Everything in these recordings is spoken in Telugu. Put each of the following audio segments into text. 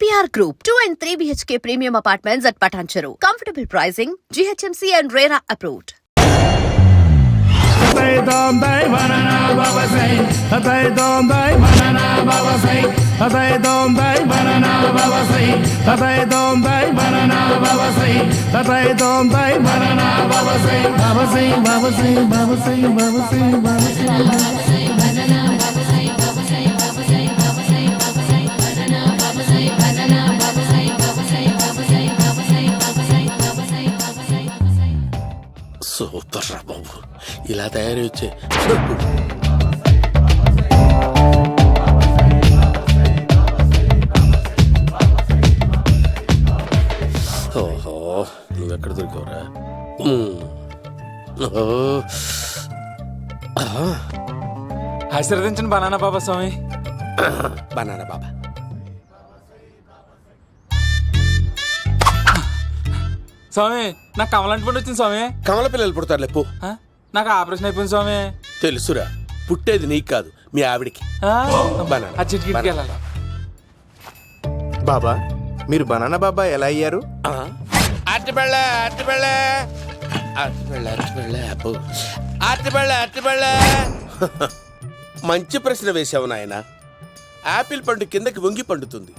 EPR Group, 2 and 3 BHK premium apartments at Patancheru. Comfortable pricing, GHMC and RERA approved. Super రా బాబు, ఇలా తయారీ వచ్చే. ఓహో, నువ్వెక్కడ దొరికావురా? ఆశీర్వదించండి బనానా బాబా స్వామి. బనానా బాబా, స్వామి నాకు కమలంటి పండు వచ్చింది స్వామి. కమల పిల్లలు పుడతారు లేపు. నాకు ఆపరేషన్ అయిపోయింది స్వామి. తెలుసురా, పుట్టేది నీకు కాదు మీ ఆవిడికి. ఆ చిటికిటికి వెళ్ళాలి. బాబా, మీరు బనానా బాబా ఎలా అయ్యారు? మంచి ప్రశ్న వేసావు నాయన. యాపిల్ పండు కిందకి వంగి పండుతుంది,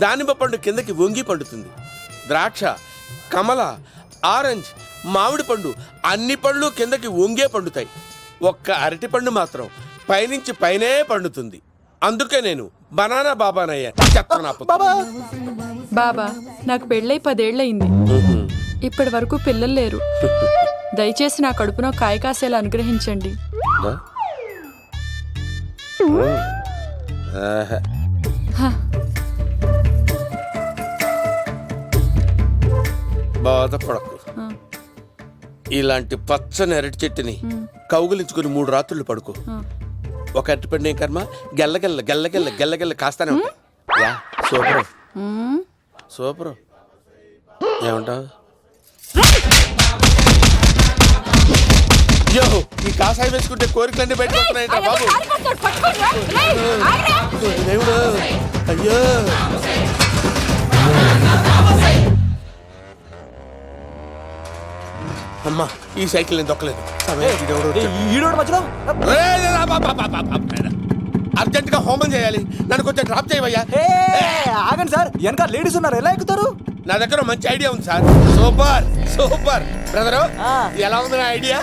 దానిమ్మ పండు కిందకి వంగి పండుతుంది, ద్రాక్ష, కమల, ఆరెంజ్, మామిడి పండు అన్ని పళ్ళు కిందకి వంగే పండుతాయి. ఒక్క అరటి పండు మాత్రం పైనుంచి పైనే పండుతుంది. అందుకే నేను బనానా బాబానయ్యా. బాబా, నాకు పెళ్ళై 10 ఏళ్ళయింది. ఇప్పటి వరకు పిల్లలు లేరు. దయచేసి నా కడుపునో కాయ కాసేలా అనుగ్రహించండి. బాధపడకు. ఇలాంటి పచ్చని అరటి చెట్టుని కౌగులించుకుని 3 రాత్రులు పడుకో. ఒక అరటి పండు ఏం కర్మ, గెల్లగెల్ల గెల్లగెల్ల గెల్లగెల్ల కాస్తానే ఉంటాయి. Super super. ఏమంటావు? అయ్యో, ఈ కాసాయి వేసుకుంటే కోరికలన్నీ బయటకు వస్తున్నాయంట బాబు. దేవుడు, అయ్యో. అమ్మా, ఈ సైకిల్ నేను దొక్కలేదు. అర్జెంట్ గా హోమం చేయాలి, నన్ను కొంచెం డ్రాప్ చేయవయ్యా. ఆగండి సార్, వెనక లేడీస్ ఉన్నారు, ఎలా ఎక్కుతారు? నా దగ్గర మంచి ఐడియా ఉంది సార్. Super super. బ్రదరు, ఎలా ఉంది నా ఐడియా?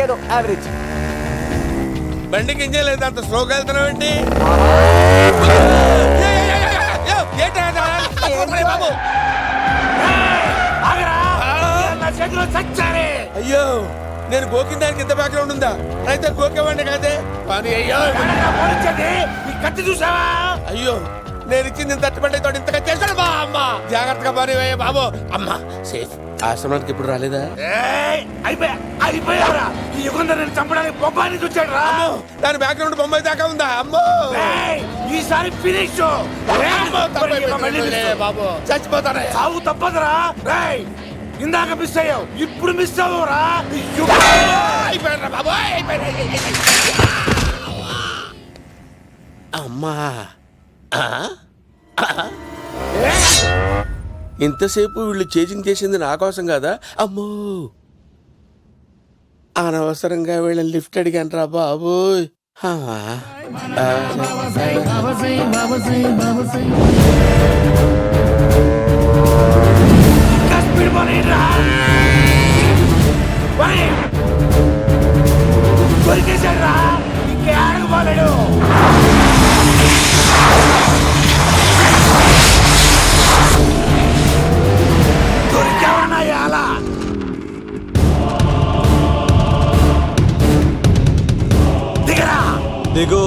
ఏదో యావరేజ్. బండికి ఇంజన్ లేదు, అంత స్లోగా వెళ్తున్నావు ఏంటి బాబు? అయ్యో, నేను గోకిన దానికి ఇంత బ్యాక్గ్రౌండ్ ఉందా? అయితే గోకేవాడిని కాదే. కానీ అయ్యో, కత్తి చూసావా? అయ్యో, నేను ఇచ్చింది తట్టుబడి తోడు ఇంతగా చేశాడు బా. అమ్మ, జాగ్రత్తగా పని బాబు. అమ్మ సేఫ్. ఆశ్రమానికి ఇప్పుడు రాలేదా? దాని బ్యాక్గ్రౌండ్ బొమ్మాయి దాకా ఉందా? అమ్మో, ఈసారి ఫినిష్ బాబు, చచ్చిపోతారా? సాగు తప్పదురా. ఇందాక మిస్ అయ్యావు, ఇప్పుడు మిస్ అవ్వరా. బాబు, అమ్మా, ఇంతసేపు వీళ్ళు చేజింగ్ చేసింది నా కోసం కాదా? అమ్మో, అనవసరంగా వీళ్ళని లిఫ్ట్ అడిగాను రా బాబు. దిగు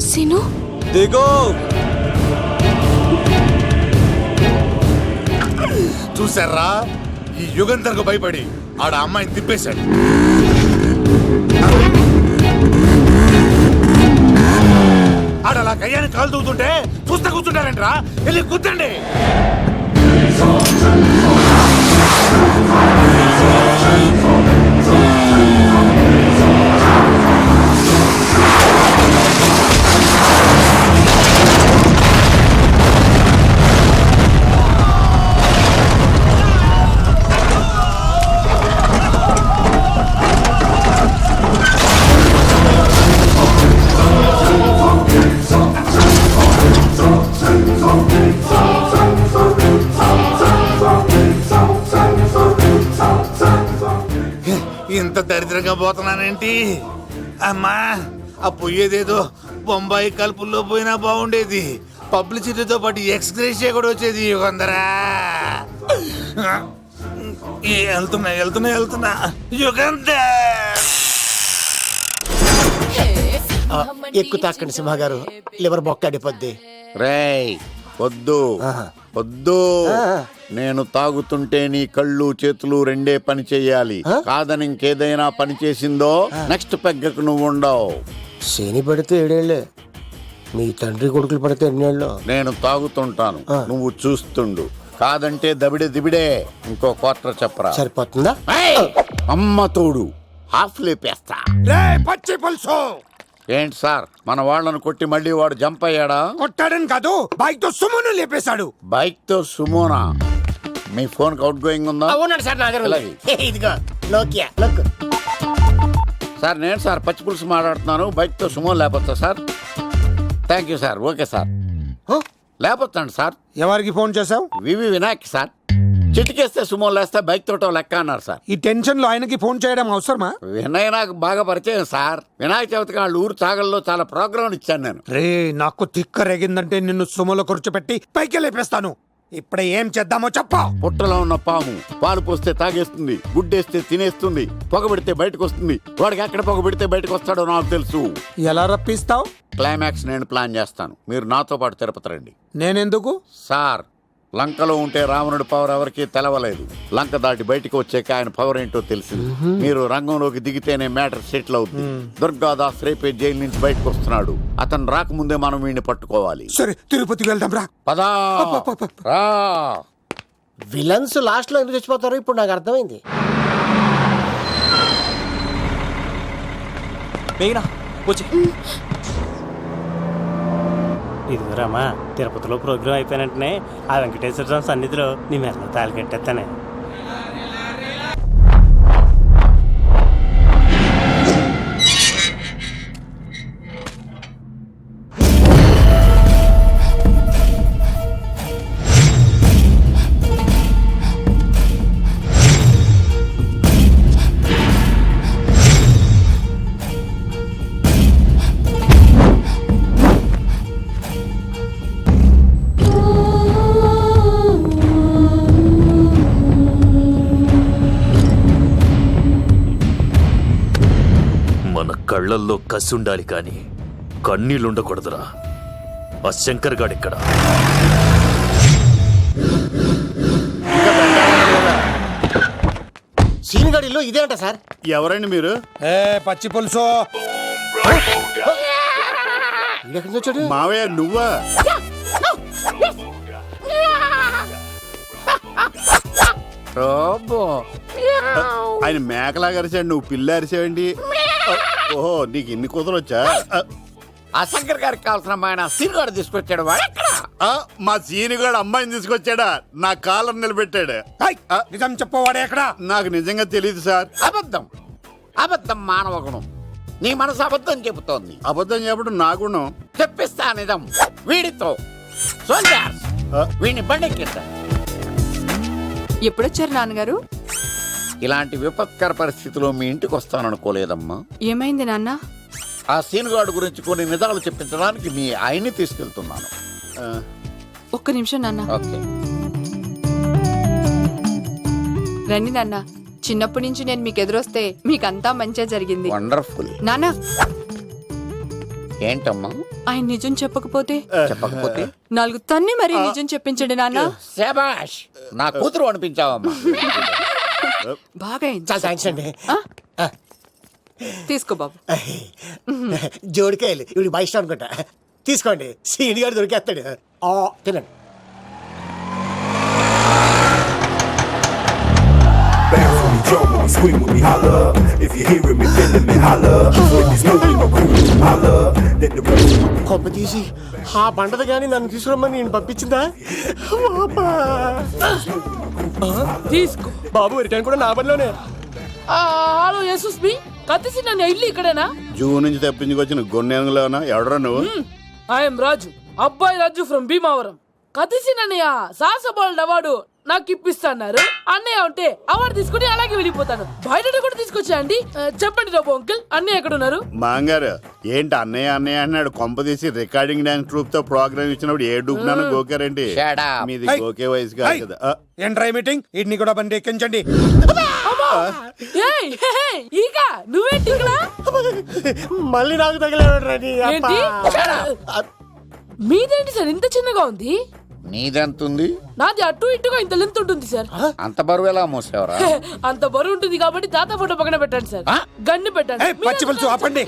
సీను, దిగు. చూసారా, ఈ యుగంధర్కు భయపడి ఆడ అమ్మాయిని తిప్పేశాడు. ఆడ అలా కయ్యాన్ని కాలు దూకుతుంటే చూస్తా కూర్చుంటారంట్రా. వెళ్ళి కూర్చోండి. పోతున్నానేంటి? అమ్మా, ఆ పోయేదేదో బొంబాయి కలుపుల్లో పోయినా బాగుండేది. పబ్లిసిటీతో పాటు ఎక్స్గ్రేషియా కూడా వచ్చేది యుగంధరా. వెళ్తున్నా యుగంధర్. ఎక్కువ తాకండి సింహ గారు, లివర్ బొక్కడిపోద్ది. రేయ్ వద్దు వద్దు, నేను తాగుతుంటే నీ కళ్ళు చేతులు రెండే పని చెయ్యాలి. కాదని ఇంకేదైనా పని చేసిందో నెక్స్ట్ పెగ్గకు నువ్వు ఉండవు. శని పడితే 7 ఏళ్ళే, మీ తండ్రి కొడుకులు పడితే 2 ఏళ్ళు. నేను తాగుతుంటాను, నువ్వు చూస్తుండు. కాదంటే దబిడే దిబిడే. ఇంకో క్వార్టర్ చెప్పరా. సరిపోతుందా? ఏయ్! అమ్మ తోడు హాఫ్ లేపేస్తా. రే పచ్చి పులుసు, ఏంటి సార్, మన వాళ్ళను కొట్టి మళ్ళీ వాడు జంప్ అయ్యాడా? కొట్టాడని కాదు, బైక్ తో సుమ్మును లేపేశాడు. బైక్ తో సుమోనా? మీ ఫోన్ అవుట్ గోయింగ్ ఉందా? అవునండి సార్, నా దగ్గర ఉంది. అలాగే. ఇదిగో నోకియా లక్. సార్ నేను సార్ పచ్చి పులుసు మాట్లాడుతున్నాను. బైక్ తో సుమో లేపొచ్చా sir? Thank you sir. Okay sir, లేపొచ్చండి సార్. ఎవరికి ఫోన్ చేసావు? వివి వినాయక్ సార్. చిటికేస్తే సుమో లేస్తే బైక్ తోటో లెక్క అన్నారు సార్. ఈ టెన్షన్ లో ఆయనకి ఫోన్ చేయడం అవసరమా? వినయ్ నాకు బాగా పరిచయం సార్. వినాయక చవితికి వాళ్ళ ఊరు చాగల్లో చాలా ప్రోగ్రాం ఇచ్చాను నేను. రే, నాకు తిక్క రేగిందంటే నిన్ను సుమలో కూర్చోపెట్టి పైకి లేపేస్తాను. ఇప్పుడే ఏం చేద్దామో చెప్పా. పుట్టలో ఉన్న పాము పాలు పోస్తే తాగేస్తుంది, గుడ్డేస్తే తినేస్తుంది, పొగబెడితే బయటకు వస్తుంది. వాడికి ఎక్కడ పొగబెడితే బయటకు వస్తాడో నాకు తెలుసు. ఎలా రప్పిస్తావు? క్లైమాక్స్ నేను ప్లాన్ చేస్తాను, మీరు నాతో పాటు తిరుపతి రండి. నేనెందుకు? సార్, లంకలో ఉంటే రావణుడి పవర్ ఎవరికి తెలవలేదు. లంక దాటి బయటకు వచ్చాక ఆయన పవర్ ఏంటో తెలిసింది. మీరు రంగంలోకి దిగితేనే మ్యాటర్ సెటిల్ అవుతుంది. దుర్గాదాస్ రేపే జైలు నుంచి బయటకు వస్తున్నాడు. అతను రాకముందే మనం వీడిని పట్టుకోవాలి. సరే, తిరుపతికి వెళ్దాం రా. పదా రా. విలన్స్ లాస్ట్ లో ఎందుకు చచ్చిపోతారో ఇప్పుడు నాకు అర్థమైంది. ఇదిగోరామా, తిరుపతిలో ప్రోగ్రాం అయిపోయినట్టునే ఆ వెంకటేశ్వర స్వామి సన్నిధిలో నీ మెల్ల తాళి కట్టేస్తానే. కళ్ళల్లో కసి ఉండాలి కానీ కన్నీళ్ళుండకూడదురా. ఆ శంకర్ గాడిక్కడ. సీనిగాడిలో ఇదే అంట సార్. ఎవరండి మీరు? పచ్చి పులుసు. వచ్చాడు మావయ్య నువ్వా? ఆయన మేకలాగా అరిచాడు, నువ్వు పిల్ల అరిచావండి. ఓహో, నీకు ఇన్ని కుదరొచ్చా? ఆ శంకర్ గారికి కావాల్సిన అమ్మాయి సీనుగాడు తీసుకొచ్చాడు. మా సీనుగాడు అమ్మాయిని తీసుకొచ్చాడా? నా కాలం నిలబెట్టాడు. నిజం చెప్పవాడే ఎక్కడ? నాకు నిజంగా తెలియదు సార్. అబద్ధం, అబద్ధం మానవ గుణం. నీ మనసు అబద్ధం చెబుతోంది. అబద్ధం చెప్పడం నా గుణం. చెప్పిస్తా నిజం వీడితో. వీడిని బండెక్కిస్తా. ఎప్పుడొచ్చారు నాన్నగారు? ఇలాంటి విపత్కర పరిస్థితిలో మీ ఇంటికి వస్తాననుకోలేదమ్మా. ఏమైంది నాన్న? ఆ సీనుగాడు గురించి కొన్ని నిజాలు చెప్పించడానికి మీ ఆయన్ని తీసుకెళ్తున్నాను. ఒక్క నిమిషం నాన్న. ఓకే. రండి నాన్న. చిన్నప్పటి నుంచి నేను మీకు ఎదురొస్తే మీకంతా మంచిగా జరిగింది. వండర్ఫుల్. నాన్న, ఏంటమ్మా? ఆయన నిజం చెప్పకపోతే చెప్పకపోతే 4 తన్ని మరి నిజం చెప్పించండి నాన్న. శభాష్, నా కూతురు అనిపించావమ్మా. బాగా అయింది. చాలా థ్యాంక్స్ అండి. తీసుకో బాబు. జోడికాయలు ఇవి బయట అనుకుంటా. తీసుకోండి, సీనిగాడు దొరికేస్తాడు. తినండి. కొమ్మ తీసి ఆ పంటది కానీ నన్ను తీసుకురమ్మని నేను పంపించిందా? తీసుకో బాబు, రిటర్న్ కూడా నా పనిలోనే. హలో యేసుస్ బి కత్తిసి నన్ను ఇల్లు ఇక్కడేనా? జూ నుంచి తప్పించుకొచ్చిన గొన్నెంగులోనా? ఎవడరా నువ్వు? ఐఎమ్ రాజు, అబ్బాయి రాజు ఫ్రమ్ భీమావరం. కతిసిన అన్నయ్య సాహసబాలుడు అవార్డు నాకు ఇప్పిస్తున్నారు. అన్నయ్య ఉంటే అవార్డు తీసుకుని అలాగే వెళ్ళిపోతాను. బయట కూడా తీసుకొచ్చా అండి. చెప్పండి రాబు అంకుల్, అన్నయ్య ఎక్కడ ఉన్నారు? మాంగారు ఏంటి అన్నయ్య అన్నయ్య అన్నాడు కొంపదీసి రికార్డింగ్ డాన్స్ ట్రూప్ తో ప్రోగ్రామ్ ఇచ్చినప్పుడు ఏ డూబ్నాను గోకారండి. మీది గోకే వయసు కాదు కదా. ఏంట్రై మీటింగ్ ఇడ్ని కూడా బండి ఎక్కించండి. ఈక నువ్వేంటి ఇక్కడ? మళ్ళీ నాకు తగిలేవాడు. ఏంటి మీదేంటి సార్ ఇంత చిన్నగా ఉంది? నీదెంతుంది? నాది అటు ఇటుగా ఇంత లెంత్ ఉంటుంది సార్. అంత బరువు ఎలా మోసేవరా? అంత బరువు ఉంటుంది కాబట్టి తాత ఫోటో పక్కన పెట్టండి సార్. గన్ను పెట్టండి. పచ్చి పులుసు ఆపండి.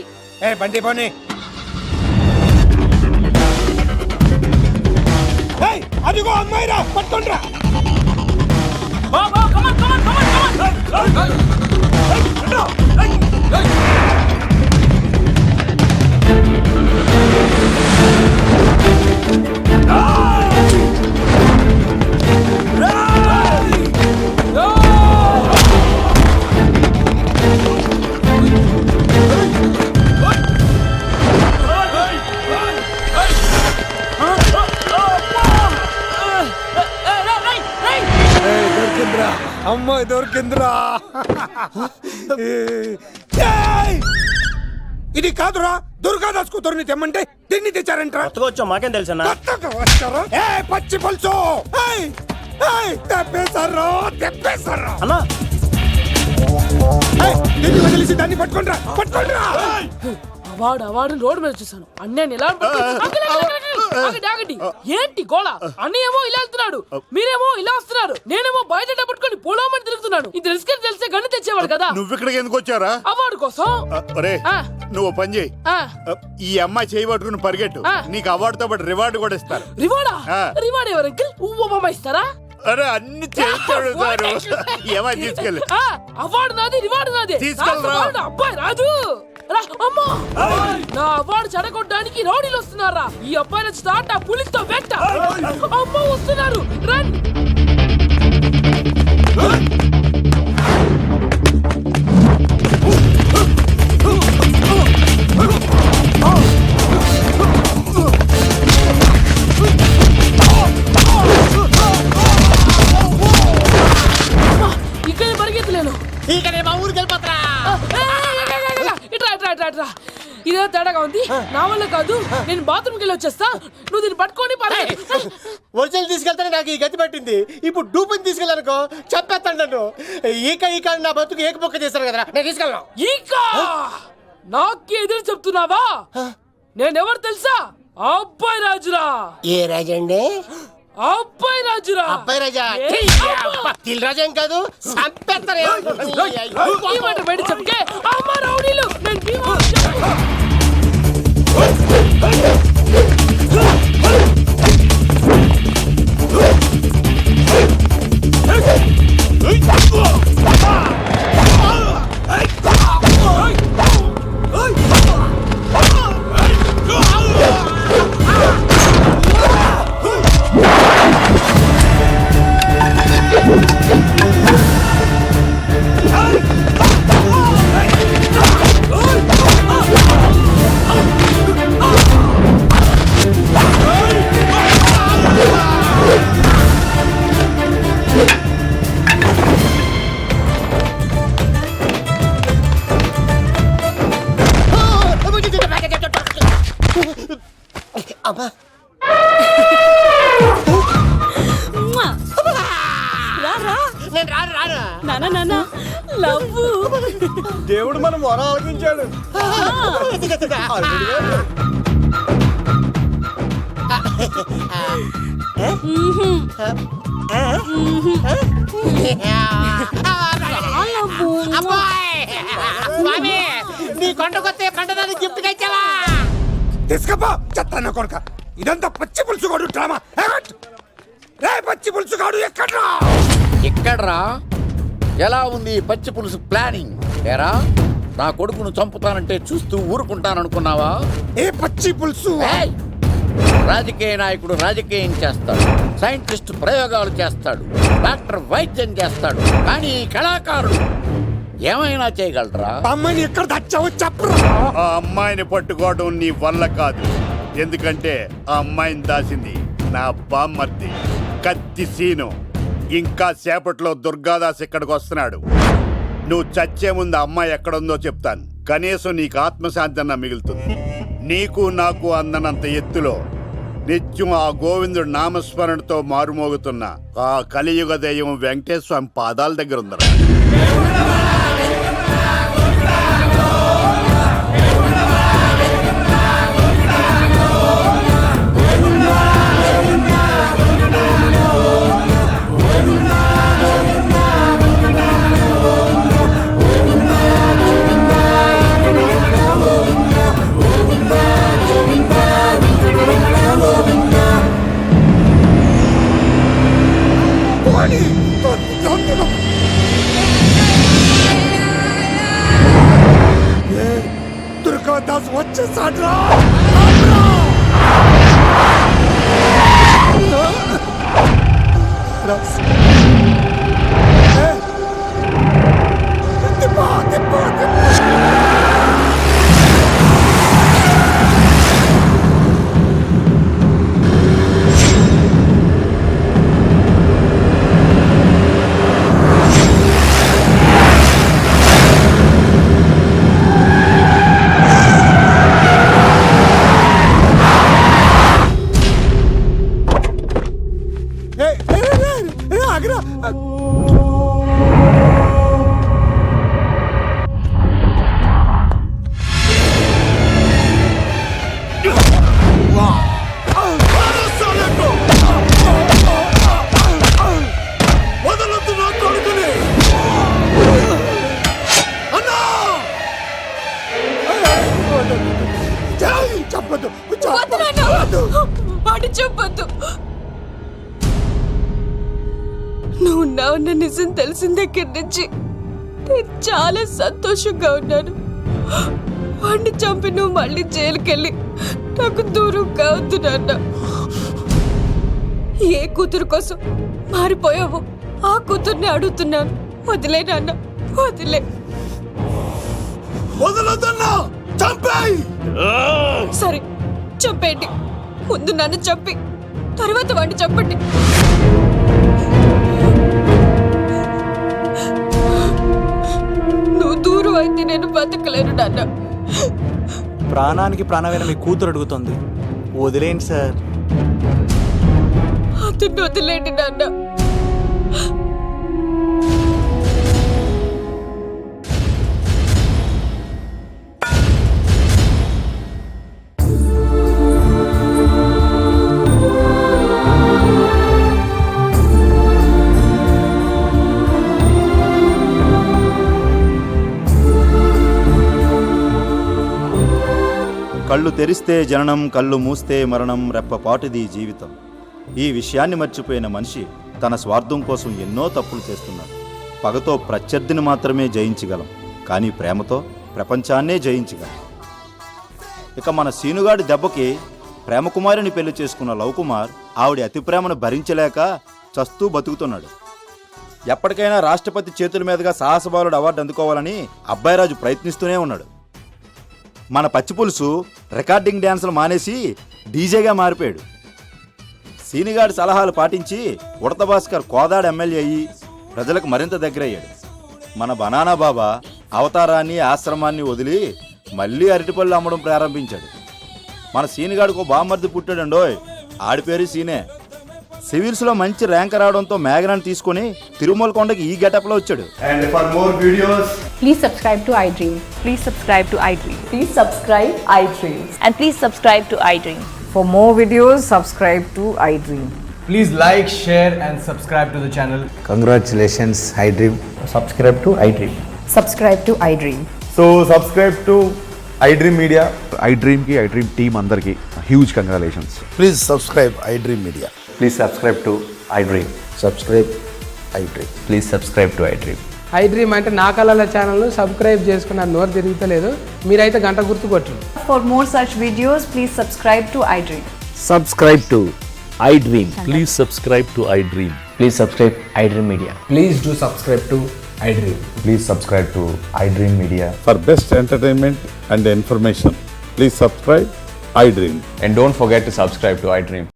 బండి పోనీ. అదిగో అమ్మాయిరా, పట్టుకోండిరా. అమ్మాయి దొరికిందిరా. ఇది కాదురా, దుర్గాదాస్ కూతురుని తెమ్మంటే దీన్ని తెచ్చారంట. వచ్చా మాకేం తెలుసన్నా? పచ్చి పులుసు తెప్పేశారు అన్నా. దీన్ని వదిలేసి దాన్ని పట్టుకోండిరా, పట్టుకోండిరా. అవార్డు రోడ్డు మీద చూసాను. అన్నయ్య ఎలా ఆగండి. ఏంటి గోళ? అన్నయ్యేమో ఇలా వెళ్తున్నాడు, మీరేమో ఇలా వస్తున్నారు, నేనేమో బయట పట్టుకొని పోలోమని తిరుగుతున్నాను. ఇది రిస్క్ అని తెలిస్తే గన్ను తెచ్చేవాడు కదా. నువ్వు ఇక్కడికి ఎందుకు వచ్చారా? అవార్డు కోసం. నువ్వు పని చేయి, ఈ అమ్మాయి చేయి పట్టుకుని పరిగెట్టు. నీకు అవార్డుతో పాటు రివార్డు కూడా ఇస్తారు. రివార్డా? రివార్డ్ ఎవరు అంకిల్? ఉవ్వమ్మ ఇస్తారా? అరే అన్ని చేస్తాడు సారు. ఏమై తీసుకెళ్ళి. అవార్డు నాది, రివార్డు నాది. తీసుకెళ్ళరా. అబ్బాయి రాదు. నా అవార్డు చెడగొట్టడానికి రౌడీలు వస్తున్నారా? ఈ అబ్బాయి స్టార్ట్ ఆ పులితో వెంట. అమ్మ వస్తున్నారు, రన్. ఇక్కడ పరిగెత్తలేను. మా ఊరికి వెళ్ళిపోతా. ఇదే తేడాగా ఉంది. నా వల్ల కాదు, నేను బాత్రూమ్కి వెళ్ళి వచ్చేస్తా. నువ్వు దీన్ని పట్టుకొని ఒరిజినల్ తీసుకెళ్తానే నాకు ఈ గతి పట్టింది. ఇప్పుడు డూపుని తీసుకెళ్ళానుకో చెప్పేస్తాను నన్ను. ఈక నా బతుకు ఏకపొక్క చేశాను కదరా, నేను తీసుకెళ్ళను. ఈక నాకు ఎదురు చెప్తున్నావా? నేనెవరు తెలుసా? అబ్బాయి రాజురా. ఏ రాజండి? అబ్బాయి రాజురా. అబ్బాయి రాజా తిల్ రాజా ఏం కాదు, చంపేస్తాను. ఈ మాట బయట చెప్తే అమ్మ రౌడీలు. దేవుడు మనం మొర ఆలకించాడు. నీ కొండకొస్తే పంటదాన్ని గిఫ్ట్ గా ఇచ్చావా? తీసుకపో చెత్త కొడుక. ఇదంతా పచ్చి పులుసు గాడు డ్రామా. పచ్చి పులుసు గాడు ఎక్కడ్రా? ఎలా ఉంది పచ్చి పులుసు ప్లానింగ్? ఏరా నా కొడుకును చంపుతానంటే చూస్తూ ఊరుకుంటాననుకున్నావా? ఏ పచ్చి పులుసు? రాజకీయ నాయకుడు రాజకీయం చేస్తాడు, సైంటిస్ట్ ప్రయోగాలు చేస్తాడు, డాక్టర్ వైద్యం చేస్తాడు, కానీ కళాకారుడు ఏమైనా చేయగలరా? అమ్మాయిని ఎక్కడ దాచావో చెప్పరా. ఆ అమ్మాయిని పట్టుకోవడం నీ వల్ల కాదు. ఎందుకంటే ఆ అమ్మాయిని దాసింది నా బామ్మర్ది కత్తి సీను. ఇంకా సేపట్లో దుర్గాదాస్ ఇక్కడికి వస్తున్నాడు. నువ్వు చచ్చే ముందు అమ్మాయి ఎక్కడుందో చెప్తాను. కనీసం నీకు ఆత్మశాంతి అన్న మిగులుతుంది. నీకు నాకు అందనంత ఎత్తులో నిత్యం ఆ గోవిందుడు నామస్మరణతో మారుమోగుతున్న ఆ కలియుగ దైవం వెంకటేశ్వర స్వామి పాదాల దగ్గర ఉందరా. దుర్గాదాస్ వచ్చేసాడ్రా. ఆగ్రా. వదలొద్దు నా కొడుకుని. అన్నా చెప్పద్దు, వాడు చెప్పొద్దు. నువ్వు ఉన్నావన్న నిజం తెలిసిన దగ్గర నుంచి నేను చాలా సంతోషంగా ఉన్నాను. వాడిని చంపి నువ్వు మళ్ళీ జైలుకెళ్ళి నాకు దూరంగా వద్దు నాన్న. ఏ కూతురు కోసం మారిపోయావో ఆ కూతుర్ని అడుగుతున్నాను. వదిలే నాన్న, వదిలే. వదలొద్దన్నా, చంపేయ్. సరే చంపేయండి. ముందు నన్ను చంపి తర్వాత వాడిని చంపండి. నువ్వు దూరం అయితే నేను బతకలేను నాన్న. ప్రాణానికి ప్రాణమైన మీ కూతురు అడుగుతుంది, వదిలేండి సార్. అతన్ని వదిలేండి నాన్న. కళ్ళు తెరిస్తే జననం, కళ్ళు మూస్తే మరణం, రెప్పపాటుది జీవితం. ఈ విషయాన్ని మర్చిపోయిన మనిషి తన స్వార్థం కోసం ఎన్నో తప్పులు చేస్తున్నాడు. పగతో ప్రత్యర్థిని మాత్రమే జయించగలం, కానీ ప్రేమతో ప్రపంచాన్నే జయించగలం. ఇక మన సీనుగాడి దెబ్బకి ప్రేమకుమారిని పెళ్లి చేసుకున్న లవకుమార్ ఆవిడ అతి ప్రేమను భరించలేక చస్తూ బతుకుతున్నాడు. ఎప్పటికైనా రాష్ట్రపతి చేతుల మీదుగా సాహసబాలుడు అవార్డు అందుకోవాలని అబ్బాయిరాజు ప్రయత్నిస్తూనే ఉన్నాడు. మన పచ్చిపులుసు రికార్డింగ్ డ్యాన్సులు మానేసి డీజేగా మారిపోయాడు. సీనిగాడి సలహాలు పాటించి ఉడత భాస్కర్ కోదాడ ఎమ్మెల్యే అయ్యి ప్రజలకు మరింత దగ్గరయ్యాడు. మన బనానా బాబా అవతారాన్ని ఆశ్రమాన్ని వదిలి మళ్ళీ అరటిపళ్ళు అమ్మడం ప్రారంభించాడు. మన సీనిగాడికి బామ్మర్ది పుట్టాడండోయ్, ఆడి పేరు సీనే. సివిల్స్లో మంచి ర్యాంక్ రావడంతో మేఘనాన్ని తీసుకొని తిరుమల కొండకి ఈ గెటప్లో వచ్చాడు. And for more videos, please subscribe to iDream. Please subscribe to iDream. Please subscribe iDream. And please subscribe to iDream. For more videos, subscribe to iDream. Please like, share and subscribe to the channel. congratulations, iDream. Subscribe to iDream. Subscribe to iDream. So subscribe to iDream Media. iDream ki iDream team andarki huge congratulations. Please subscribe iDream Media. Please subscribe to iDream. Subscribe iDream. Please subscribe to iDream. iDream అంటే నా కళల ఛానల్ సబ్స్క్రైబ్ చేసుకున్న నోరు తిరుగుతలేదు. మీరైతే గంట గుర్తు కొట్టండి. For more such videos, please subscribe to iDream. Subscribe to iDream. Please subscribe to iDream. Please subscribe iDream Media. Please do subscribe to iDream. Please subscribe to iDream Media. For best entertainment and information, please subscribe iDream. And don't forget to subscribe to iDream.